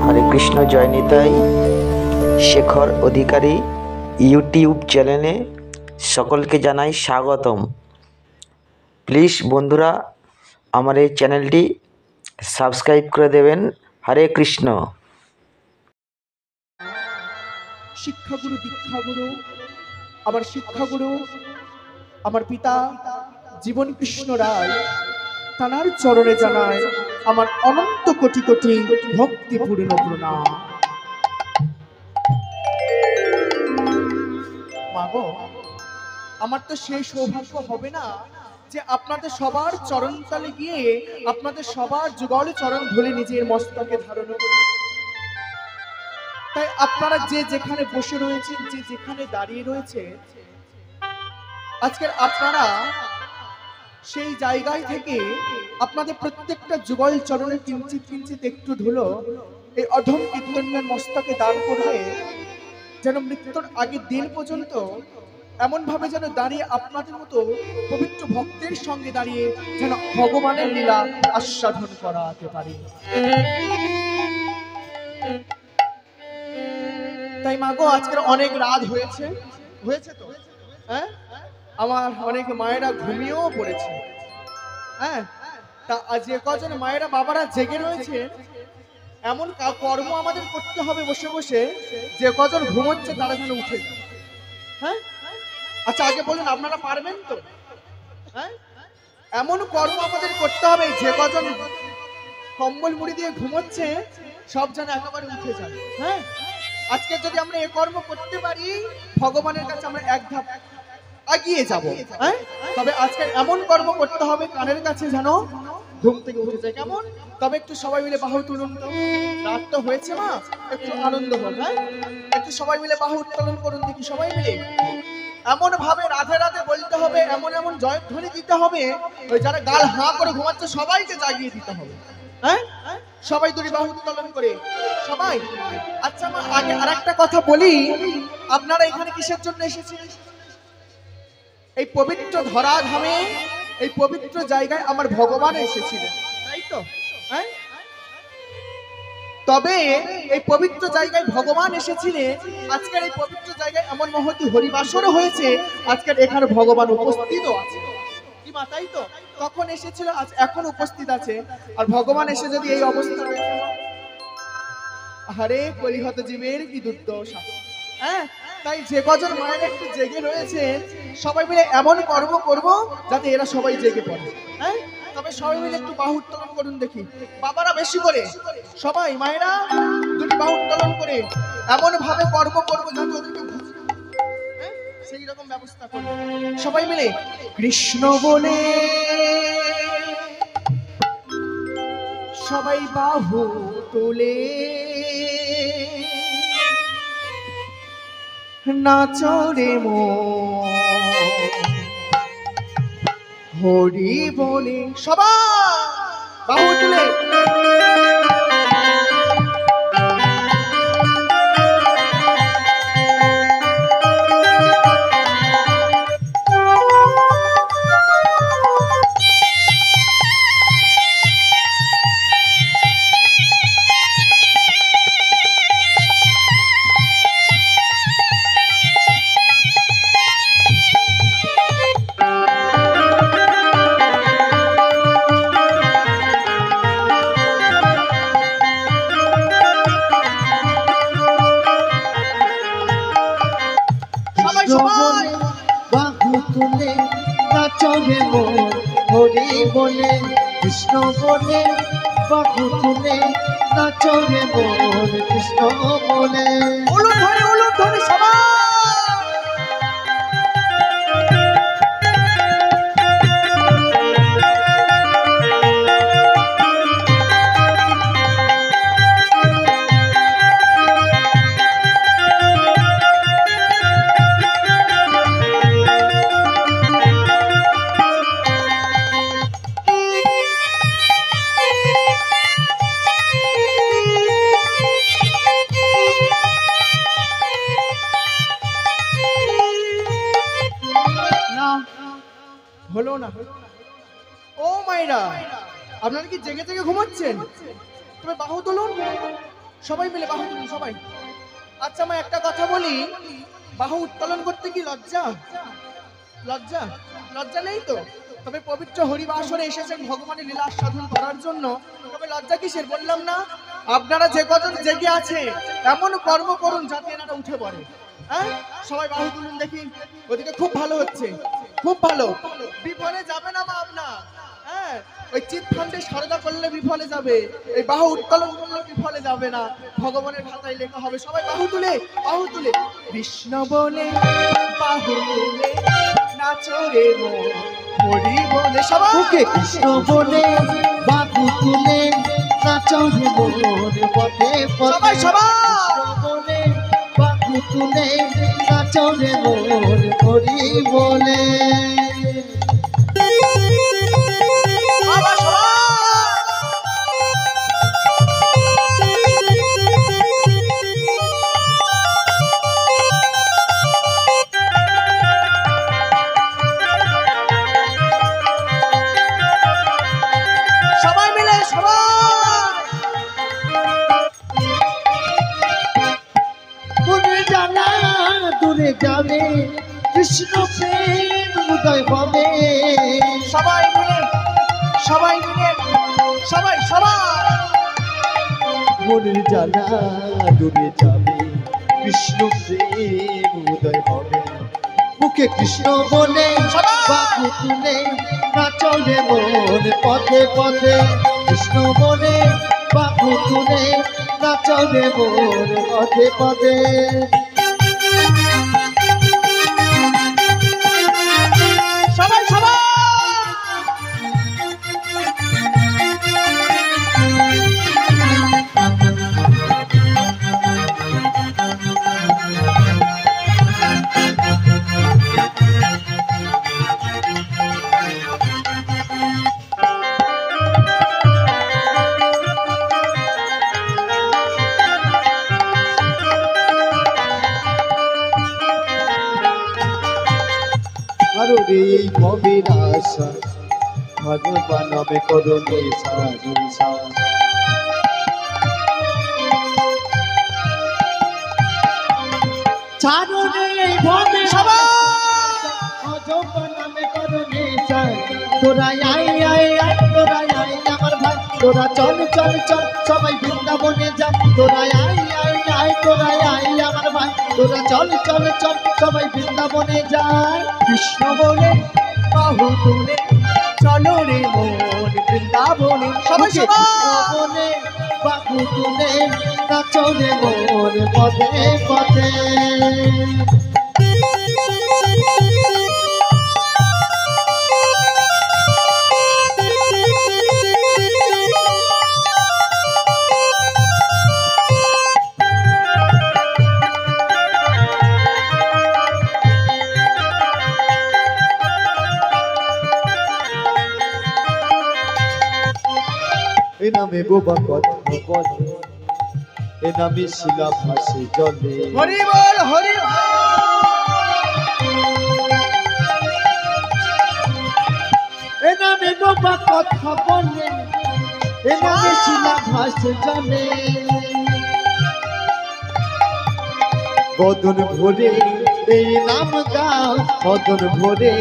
হরে কৃষ্ণ, জয় নিতাই। শেখর অধিকারী YouTube চ্যানেলে সকলকে জানাই স্বাগতম। প্লিজ বন্ধুরা আমার এই চ্যানেলটি সাবস্ক্রাইব করে দেবেন। হরে কৃষ্ণ। শিক্ষাগুরু দীক্ষাগুরু আমার শিক্ষাগুরু আমার পিতা জীবন কৃষ্ণ রায়, তানার চরণে জানায় আমার অনন্ত কোটি কোটি ভক্তিপূর্ণ প্রণাম। মাগো, আমার তো সেই সৌভাগ্য হবে না যে আপনাদের সবার চরণতলে গিয়ে আপনাদের সবার যুগল চরণ ধরে নিজের মস্তকে ধারণ করি। তাই আপনারা যে যেখানে বসে রয়েছেন, যে যেখানে দাঁড়িয়ে রয়েছে, আজকের আপনারা সেই জায়গায় থেকে আপনাদের প্রত্যেকটা যুগল চরণে কিঞ্চিত কিঞ্চিত একটু ধুলো এই অধম কীর্তনের মস্তকে দান করবে, যেন মৃত্যুর আগের দিন পর্যন্ত এমন ভাবে যেন দাঁড়িয়ে আপনাদের মতো পবিত্র ভক্তের সঙ্গে দাঁড়িয়ে যেন ভগবানের লীলা আস্বাদন করাতে পারি। তাই মাগো, আজকের অনেক রাত হয়েছে তো, হ্যাঁ, আমার অনেক মায়েরা ঘুমিয়েও পড়েছে। হ্যাঁ, তা যে কজন মায়েরা বাবারা জেগে রয়েছে, এমন কর্ম আমাদের করতে হবে বসে বসে, যে কজন ঘুমোচ্ছে তারা যেন উঠে যায়। হ্যাঁ, আচ্ছা আগে বলুন, আপনারা পারবেন তো? হ্যাঁ, এমন কর্ম আমাদের করতে হবে যে কজন কম্বল মুড়ি দিয়ে ঘুমোচ্ছে সব যেন একেবারে উঠে যায়। হ্যাঁ, আজকে যদি আমরা এই কর্ম করতে পারি, ভগবানের কাছে আমরা এক ধাপ এগিয়ে যাব। হ্যাঁ, তবে আজকে এমন কর্ম করতে হবে কানের কাছে যেন ঘুম থেকে উঠে যায়। কেমন? তবে একটু সবাই মিলে বাহু তুলুন তো। রাত তো হয়েছে মা, একটু আনন্দ হোক। হ্যাঁ, একটু সবাই মিলে বাহু উত্তোলন করুন দেখি, সবাই মিলে এমন ভাবে রাধে রাধে বলতে হবে, এমন এমন জয়ধ্বনি দিতে হবে, ওই যারা গাল হাঁ করে ঘুমাচ্ছে সবাইকে জাগিয়ে দিতে হবে। হ্যাঁ, সবাই দুটি বাহু উত্তোলন করে সবাই। আচ্ছা মা, আগে আরেকটা কথা বলি, আপনারা এখানে কিসের জন্য এসেছেন? এই পবিত্র ধরাধামে, এই পবিত্র জায়গায় আমার ভগবান এসেছিলেন, তাই তো? হ্যাঁ, তবে এই পবিত্র জায়গায় ভগবান এসেছিলেন, আজকের এই পবিত্র জায়গায় এমন মহতী হরিবাসরও হয়েছে, আজকের এখানে ভগবান উপস্থিতও আছে। কি মা, তাই তো? তখন এসেছিল, আজ এখন উপস্থিত আছে। আর ভগবান এসে যদি এই অবস্থা, আরে কলিহত জীবের কি দুর্দশা। হ্যাঁ, তাই যে কজন মায়ের একটু জেগে রয়েছেন, সবাই মিলে এমন কর্ম করব যাতে এরা সবাই জেগে পড়ে। হ্যাঁ, তবে সবাই মিলে একটু বাহু উত্তোলন করুন দেখি, বাবারা বেশি করে, সবাই মায়েরা দুটি বাহু উত্তোলন করে এমন ভাবে কর্ম করব যাতে ওদেরকে সেই রকম ব্যবস্থা করব। সবাই মিলে কৃষ্ণ বলে সবাই বাহু তোলে, নাচরে মন হরি বলে, সবাই বাহু তুলে বাহু তুলে নাচরে মন হরি বলে, কৃষ্ণ বলে বাহু তুলে নাচরে মন কৃষ্ণ বলে। উলুন ধরে সবাই হলো না। ও মাইরা, আপনারা কি জেগে জেগে ঘুমাচ্ছেন? তবে বাহু তুলুন, সবাই মিলে বাহু তুলুন সবাই। আচ্ছা আমি একটা কথা বলি, বাহু উত্তোলন করতে কি লজ্জা? লজ্জা লজ্জা নেই তো? তবে পবিত্র হরিবাসরে এসেছেন ভগবানের লীলা সাধন করার জন্য, তবে লজ্জা কিসের? বললাম না আপনারা যে কজন জেগে আছে এমন কর্ম করুন যাতে এনারা উঠে পড়ে। হ্যাঁ, সবাই বাহু তুলুন দেখি। ওদিকে খুব ভালো হচ্ছে, খুব ভালো। বিফলে যাবে না মা আপনার। হ্যাঁ, ওই চিট ফান্ডে সারদা করলে বিফলে যাবে, এই বাহু উত্তোলন করলে বিফলে যাবে না, ভগবানের খাতায় লেখা হবে। সবাই বাহু তুলে, বাহু তুলে কৃষ্ণ বলে বাহু তুলে নাচো রে মন হরি বলে। সবাই বুকে কৃষ্ণ বলে বাহু তুলে নাচো রে মন পথে পথে। সবাই সবাই কৃষ্ণ বলে বাহু তুলে নাচো রে মন হরি বলে। বাবা সবাই সবাই মিলে সবাই মনে জানা দূরে যাবে কৃষ্ণ প্রেম উদয় হবে। সবাই মিলে সবাই মিলে সবাই সবাই মনের জানা দূরে যাবে কৃষ্ণ প্রেম উদয় হবে। মুখে কৃষ্ণ বলে বাহু তুলে নাচো রে মন পথে পথে। কৃষ্ণ বলে বাহু তুলে নাচো রে মন পথে পথে। সবাই সবাই আরো রে এই ভবের আশা ভগবান নামে করণে সাধু ছাড়ো রে এই ভবের সবাই ভগবান নামে করণে সাধু। তোরা আই আই আই তোরা আই আমার ভাই, তোরা চল চল চল সবাই বৃন্দাবনে যা। তোরা আই আই আই তোরা আই আমার ভাই, তোরা চল চল চল সবাই বৃন্দাবনে যায়। কৃষ্ণ বলে বাহু তুলে চলো রে মন বৃন্দাবনে। সবাই কৃষ্ণ সবাই বলে বাহু তুলে নাচো রে মন পথে পথে। এ নামে বোবা কথা বলে, এ নামে শিলা ভাসে জলে। হরি বল হরি বল। এ নামে বোবা কথা বলে, এ নামে শিলা ভাসে জলে। বদন ভরে এই নাম গাও, বদন ভরে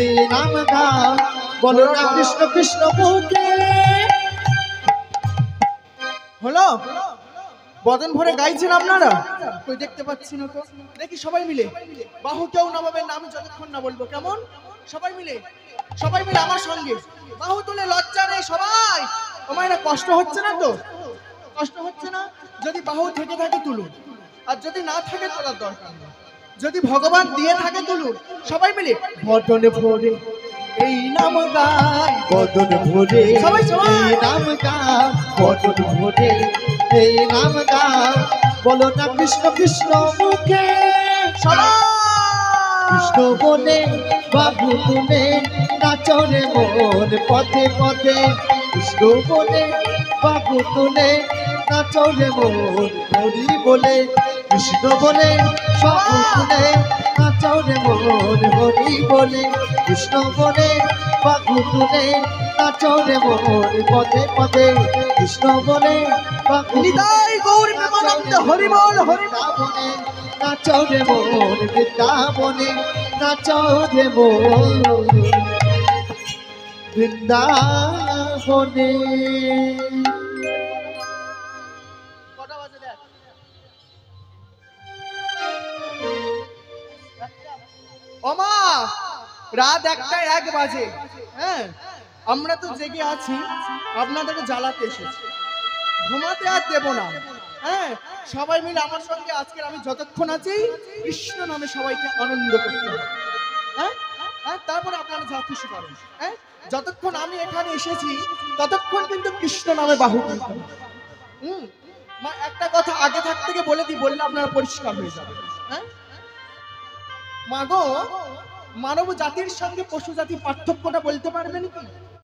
এই নাম গাও, বলো না কৃষ্ণ কৃষ্ণ মুখে। হলো বদন ভরে গাইছেন আপনারা? কই দেখতে পাচ্ছি না তো। দেখি সবাই মিলে বাহু কেউ নামাবেন না আমি যতক্ষণ না বলবো, কেমন? সবাই মিলে আমার সঙ্গে বাহু তুলে লজ্জা নেই সবাই। তোমার না কষ্ট হচ্ছে না তো? কষ্ট হচ্ছে না? যদি বাহু থেকে থাকে তুলুন, আর যদি না থাকে তোলার দরকার নেই। যদি ভগবান দিয়ে থাকে তুলুন। সবাই মিলে বদন ভরে এই নাম গাই, বদন ভরে সবাই সবাই। এই নাম গাও, বদন ভরে এই নাম গাও, বলো না কৃষ্ণ কৃষ্ণ মুখে। সবাই কৃষ্ণ বলে বাবু তুলে নাচো রে মন পথে পথে। কৃষ্ণ বলে বাবু তুলে নাচো রে মন হরি বলে। কৃষ্ণ বলে বাবু তুলে নাচো রে মন হরি বলে। কৃষ্ণ বলে বাবু তুলে নাচো রে মন পদে পদে কৃষ্ণ বলে বাপু নিতাই গৌর প্রেমানন্দ হরি বল হরি বল। বৃন্দাবনে নাচো রে মন বৃন্দাবনে নাচো রে মন বৃন্দাবনে। কটা বাজে দেখ? ওমা রাত 1টা 1 বাজে। হ্যাঁ আমরা তো জেগে আছি, আপনাদেরকে জ্বালাতে এসেছি, ঘুমাতে আর দেব না। হ্যাঁ সবাই মিলে আমার সঙ্গে আজকের আমি যতক্ষণ আছি কৃষ্ণ নামে সবাইকে আনন্দ করতে হবে। হ্যাঁ হ্যাঁ তারপরে আপনারা যা খুশি করেন। হ্যাঁ যতক্ষণ আমি এখানে এসেছি ততক্ষণ কিন্তু কৃষ্ণ নামে বাহু তুলতে হবে। মা একটা কথা আগে থাকতে গিয়ে বলে দিই, বললে আপনারা পরিষ্কার হয়ে যাবে। হ্যাঁ মাগো, মানব জাতির সঙ্গে পশু জাতির পার্থক্যটা বলতে পারবেন কি?